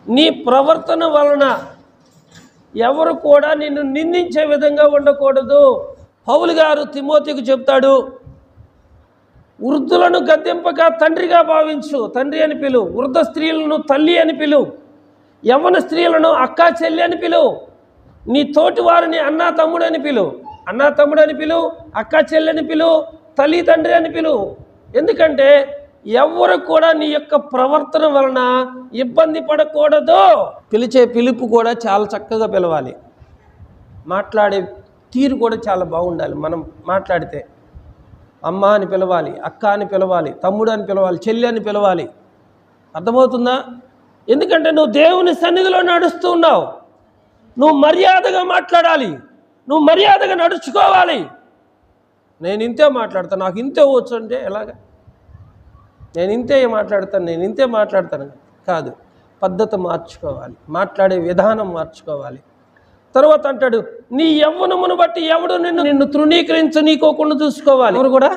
నీ ప్రవర్తన వలన ఎవరు కూడా నిన్ను నిందించే విధంగా ఉండకూడదు. పౌలు గారు తిమోతికి చెప్తాడు, వృద్ధులను గద్దెంపగా తండ్రిగా భావించు, తండ్రి అని పిలువు. వృద్ధ స్త్రీలను తల్లి అని పిలువు. యవ్వన స్త్రీలను అక్కా చెల్లి అని పిలువు. నీ తోటి వారిని అన్నా తమ్ముడు అని పిలువు. అన్నా తమ్ముడు అని పిలువు, అక్కా చెల్లి అని పిలువు, తల్లి తండ్రి అని పిలువు. ఎందుకంటే ఎవరు కూడా నీ యొక్క ప్రవర్తన వలన ఇబ్బంది పడకూడదు. పిలిచే పిలుపు కూడా చాలా చక్కగా పిలవాలి. మాట్లాడే తీరు కూడా చాలా బాగుండాలి. మనం మాట్లాడితే అమ్మ అని పిలవాలి, అక్క అని పిలవాలి, తమ్ముడు అని పిలవాలి, చెల్లి అని పిలవాలి. అర్థమవుతుందా? ఎందుకంటే నువ్వు దేవుని సన్నిధిలో నడుస్తూ ఉన్నావు. నువ్వు మర్యాదగా మాట్లాడాలి, నువ్వు మర్యాదగా నడుచుకోవాలి. నేను ఇంతే మాట్లాడతాను, నాకు ఇంతే వచ్చు అంటే ఎలాగా? నేను ఇంతే మాట్లాడతాను కాదు. పద్ధతి మార్చుకోవాలి, మాట్లాడే విధానం మార్చుకోవాలి. తర్వాత అంటాడు, నీ యవ్వనమును బట్టి ఎవడు నిన్ను తృణీకరించనీకోకుండా చూసుకోవాలి. ఎవరు కూడా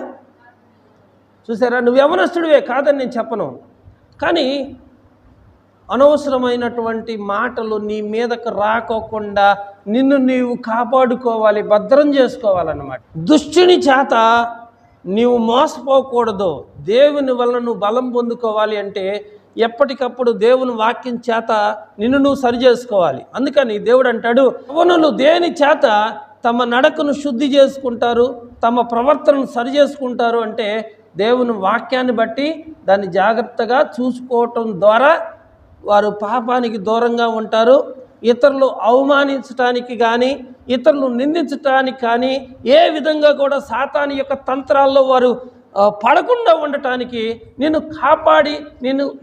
చూసారా? నువ్వు యవ్వనస్తుడివే కాదని నేను చెప్పను, కానీ అనవసరమైనటువంటి మాటలు నీ మీదకు రాకోకుండా నిన్ను నీవు కాపాడుకోవాలి, భద్రం చేసుకోవాలన్నమాట. దుష్టుని చేత నీవు మోసపోకూడదు. దేవుని వలన నువ్వు బలం పొందుకోవాలి అంటే ఎప్పటికప్పుడు దేవుని వాక్యం చేత నిన్ను నువ్వు సరి చేసుకోవాలి. అందుకని దేవుడు అంటాడు, యవ్వనులు దేని చేత తమ నడకను శుద్ధి చేసుకుంటారు, తమ ప్రవర్తనను సరి చేసుకుంటారు అంటే దేవుని వాక్యాన్ని బట్టి దాన్ని జాగ్రత్తగా చూసుకోవటం ద్వారా వారు పాపానికి దూరంగా ఉంటారు. ఇతరులు అవమానించడానికి కానీ, ఇతరులు నిందించడానికి కానీ ఏ విధంగా కూడా సాతాను యొక్క తంత్రాల్లో వారు పడకుండా ఉండటానికి నిన్ను కాపాడి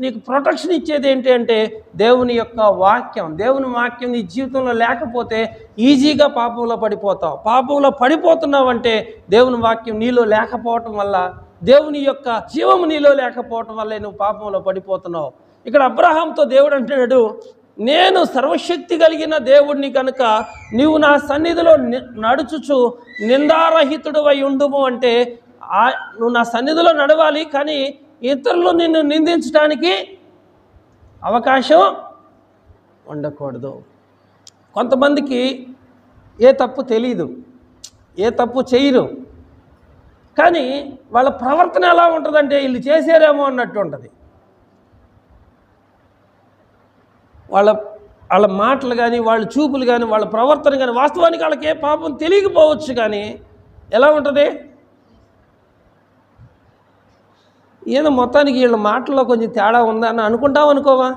నీకు ప్రొటెక్షన్ ఇచ్చేది ఏంటి అంటే దేవుని యొక్క వాక్యం. దేవుని వాక్యం నీ జీవితంలో లేకపోతే ఈజీగా పాపంలో పడిపోతావు. పాపంలో పడిపోతున్నావంటే దేవుని వాక్యం నీలో లేకపోవటం వల్ల, దేవుని యొక్క జీవము నీలో లేకపోవటం వల్లే నువ్వు పాపంలో పడిపోతున్నావు. ఇక్కడ అబ్రహాంతో దేవుడు అంటున్నాడు, నేను సర్వశక్తి కలిగిన దేవుడిని కనుక నీవు నా సన్నిధిలో నడుచుచు నిందారహితుడు అయి ఉండుము అంటే నువ్వు నా సన్నిధిలో నడవాలి, కానీ ఇతరులు నిన్ను నిందించడానికి అవకాశం ఉండకూడదు. కొంతమందికి ఏ తప్పు తెలియదు, ఏ తప్పు చేయరు, కానీ వాళ్ళ ప్రవర్తన ఎలా ఉంటుందంటే వీళ్ళు చేశారేమో అన్నట్టు ఉంటుంది. వాళ్ళ మాటలు కానీ, వాళ్ళ చూపులు కానీ, వాళ్ళ ప్రవర్తన కానీ, వాస్తవానికి వాళ్ళకి ఏ పాపం తెలియకపోవచ్చు, కానీ ఎలా ఉంటుంది? ఏదో మొత్తానికి వీళ్ళ మాటల్లో కొంచెం తేడా ఉందని అనుకుంటాం అనుకోవా?